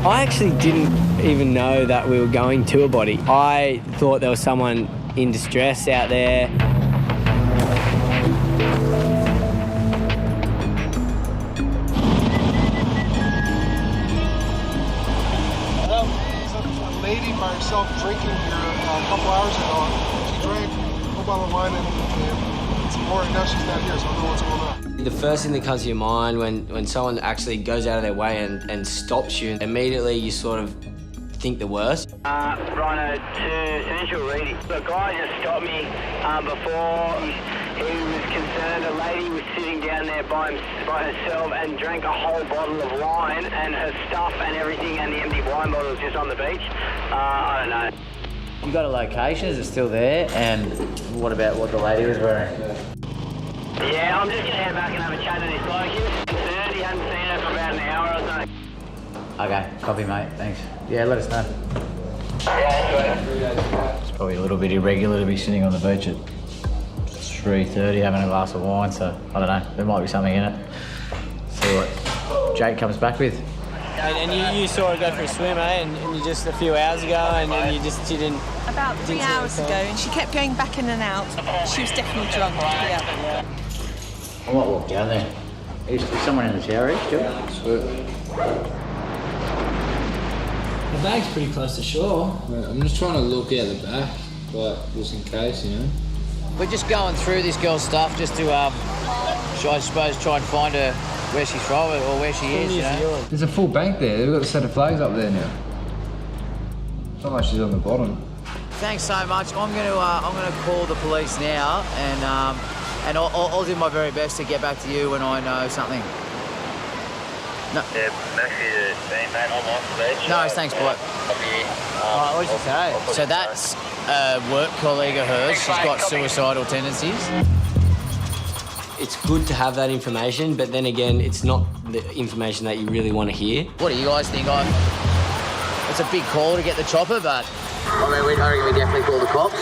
I actually didn't even know that we were going to a body. I thought there was someone in distress out there. A lady by herself drinking here a couple hours ago. She drank a whole bottle of wine and some more, and now she's not here, so I don't know what's going on. The first thing that comes to your mind when someone actually goes out of their way and stops you, immediately you sort of think the worst. Rhino to Central Reedy. The guy just stopped me before. He was concerned a lady was sitting down there by herself and drank a whole bottle of wine, and her stuff and everything and the empty wine bottle was just on the beach. I don't know. You got a location? Is it still there? And what about what the lady was wearing? Yeah, I'm just going to head back and have a chat to this bloke. He was concerned. He hadn't seen her for about an hour or so. Okay, copy, mate. Thanks. Yeah, let us know. Yeah, It's probably a little bit irregular to be sitting on the beach at 3:30 having a glass of wine, so I don't know. There might be something in it. See what Jake comes back with. And you saw her go for a swim, eh? And you just a few hours ago, and you just didn't... About 3 hours ago, and she kept going back in and out. She was definitely drunk, yeah. I might walk down there. Is someone in the tower still? Sweet. The bag's pretty close to shore. I'm just trying to look out the back, but just in case, you know. We're just going through this girl's stuff just to, I suppose, try and find her where she's from or where she is, you know. There's a full bank there. They've got a set of flags up there now. It's not like she's on the bottom. Thanks so much. I'm gonna call the police now, and I'll do my very best to get back to you when I know something. No. Yeah, Maxie, mate, I'm off the beach. No, thanks, boy. What'd you say? So that's a work colleague of hers. She's got suicidal tendencies. It's good to have that information, but then again, it's not the information that you really want to hear. What do you guys think? It's a big call to get the chopper, but I mean, we definitely call the cops.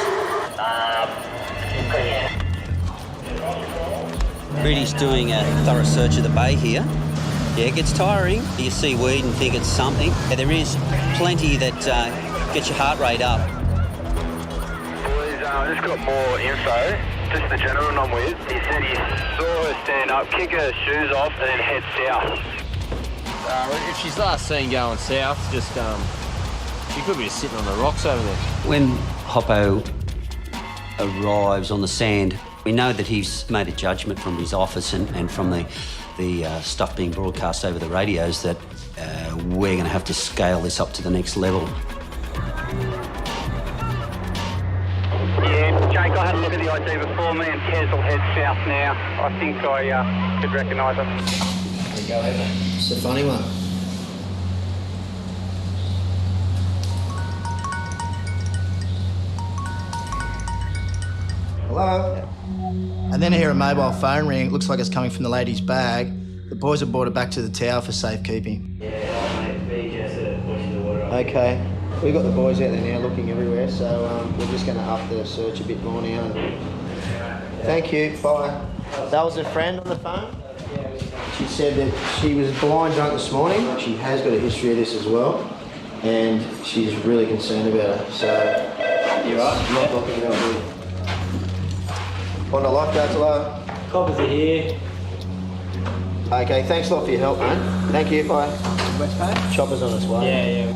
Reedy's doing a thorough search of the bay here. Yeah, it gets tiring. You see weed and think it's something. Yeah, there is plenty that gets your heart rate up. Boys, I just got more info. Just the gentleman I'm with. He said he saw her stand up, kick her shoes off, and then head south. If she's last seen going south, just she could be just sitting on the rocks over there. When Hoppo arrives on the sand, we know that he's made a judgment from his office and from the stuff being broadcast over the radios that we're going to have to scale this up to the next level. Yeah, Jake, I had a look at the ID before. Me and Tez will head south now. I think I could recognise her. There you go, Evan. It's a funny one. Hello? And then I hear a mobile phone ring. It looks like it's coming from the lady's bag. The boys have brought it back to the tower for safekeeping. Okay. We've got the boys out there now looking everywhere, so we're just going to up the search a bit more now. Thank you. Bye. That was a friend on the phone? She said that she was blind drunk this morning. She has got a history of this as well, and she's really concerned about her. So, you right? Not looking it up good. Bondi Lifeguards, hello. Coppers are here. Okay, thanks a lot for your help, mate. Thank you, bye. West Bay? Chopper's on its way. Yeah,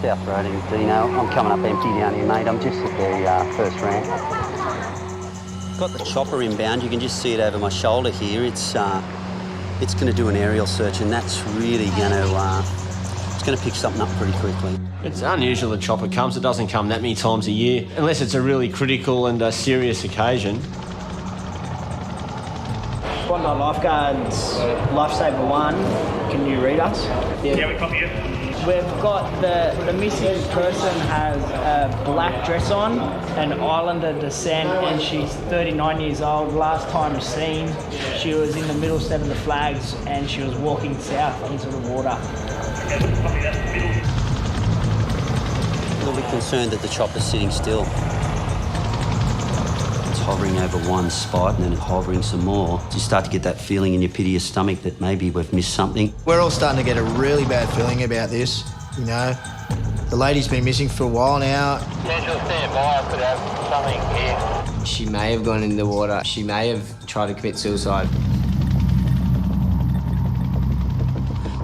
South Road in Dino. I'm coming up empty down here, mate. I'm just at the first ramp. Got the chopper inbound. You can just see it over my shoulder here. It's going to do an aerial search, and that's really going to it's going to pick something up pretty quickly. It's unusual the chopper comes. It doesn't come that many times a year, unless it's a really critical and a serious occasion. Bondi Lifeguards, Lifesaver 1, can you read us? Yeah, we copy you. We've got the missing person has a black dress on, an Islander descent, and she's 39 years old. Last time seen, she was in the middle set of the flags and she was walking south into the water. A little bit concerned that the chopper's sitting still. It's hovering over one spot and then hovering some more. You start to get that feeling in your pit of your stomach that maybe we've missed something. We're all starting to get a really bad feeling about this. You know, the lady's been missing for a while now. Central, stand by. I could have something here. She may have gone into the water. She may have tried to commit suicide.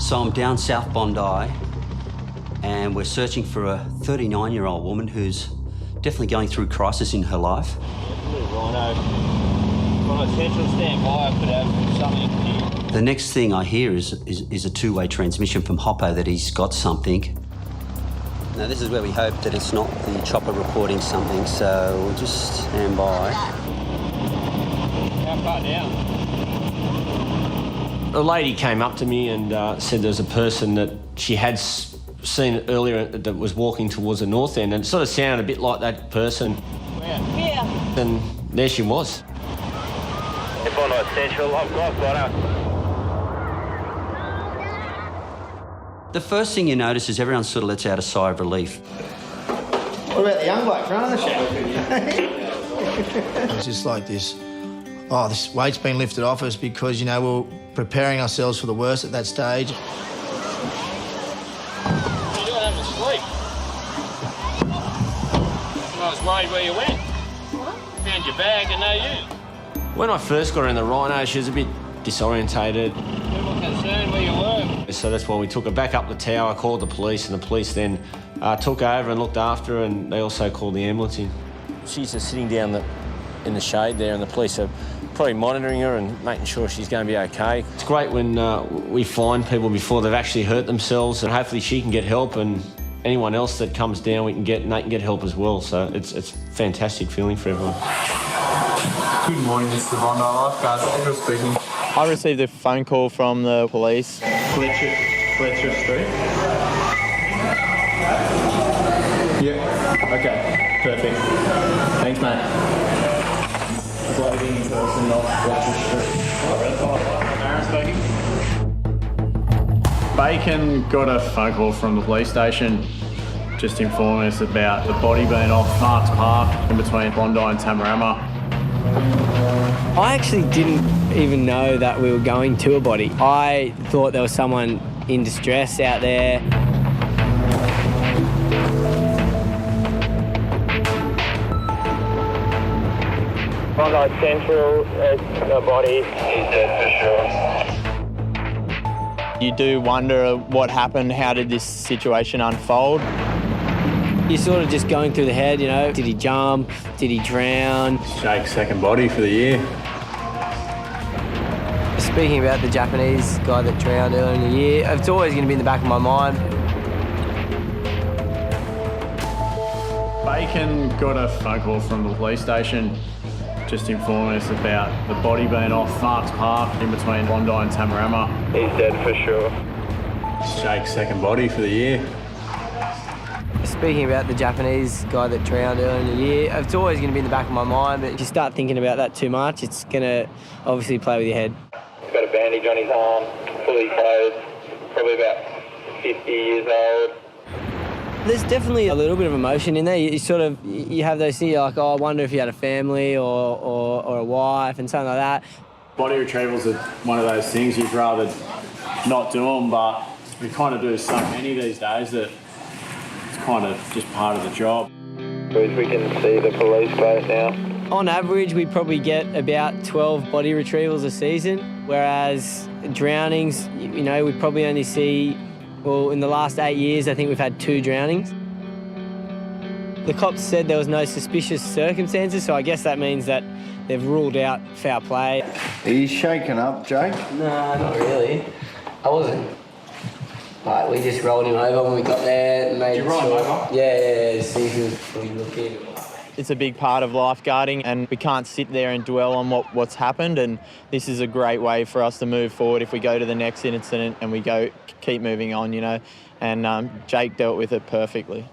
So I'm down South Bondi and we're searching for a 39-year-old woman who's definitely going through crisis in her life. Rhino, Central, stand by. I could have something here. The next thing I hear is a two-way transmission from Hoppo that he's got something. Now this is where we hope that it's not the chopper reporting something, so we'll just stand by. How far down? A lady came up to me and said there's a person that she had seen earlier that was walking towards the north end, and it sort of sounded a bit like that person. Where? Here. And there she was. Bondi Central, I've got her. The first thing you notice is everyone sort of lets out a sigh of relief. What about the young bloke running the show? It's just like this, oh, this weight's been lifted off us because, you know, we're preparing ourselves for the worst at that stage. You don't have to sleep. I was worried where you went. What? Found your bag and no you. When I first got her in the Rhino, she was a bit disorientated. We were concerned where you were. So that's why we took her back up the tower, called the police, and the police then took her over and looked after her, and they also called the ambulance in. She's just sitting down in the shade there, and the police are probably monitoring her and making sure she's going to be okay. It's great when we find people before they've actually hurt themselves, and hopefully she can get help, and anyone else that comes down, we can get, and they can get help as well. So it's a fantastic feeling for everyone. Good morning, this is the Bondi Lifeguards. Andrew speaking. I received a phone call from the police. Fletcher Street. Yeah. Okay. Perfect. Thanks, mate. Floating person off Fletcher Street. Aaron speaking. Bacon got a phone call from the police station just informing us about the body being off Marks Park in between Bondi and Tamarama. I actually didn't even know that we were going to a body. I thought there was someone in distress out there. Bondi Central, the body is dead for sure. You do wonder what happened, how did this situation unfold? You're sort of just going through the head, you know, did he jump, did he drown? Jake's second body for the year. Speaking about the Japanese guy that drowned earlier in the year, it's always going to be in the back of my mind. Bacon got a phone call from the police station just informing us about the body being off Marks Park in between Bondi and Tamarama. He's dead for sure. Jake's second body for the year. Speaking about the Japanese guy that drowned earlier in the year, it's always going to be in the back of my mind, but if you start thinking about that too much, it's going to obviously play with your head. He's got a bandage on his arm, fully clothed, probably about 50 years old. There's definitely a little bit of emotion in there. You have those things, you're like, oh, I wonder if he had a family or a wife and something like that. Body retrievals are one of those things you'd rather not do them, but we kind of do so many these days that it's kind of just part of the job. We can see the police boat now. On average, we probably get about 12 body retrievals a season, whereas drownings, you know, we probably only see, well, in the last 8 years, I think we've had 2 drownings. The cops said there was no suspicious circumstances, so I guess that means that they've ruled out foul play. Are you shaken up, Jake? No, not really. I wasn't. Like, we just rolled him over when we got there. And made Did you roll him over? Yeah, see if he was fully looking. It's a big part of lifeguarding, and we can't sit there and dwell on what's happened, and this is a great way for us to move forward if we go to the next incident and we keep moving on, you know, and Jake dealt with it perfectly.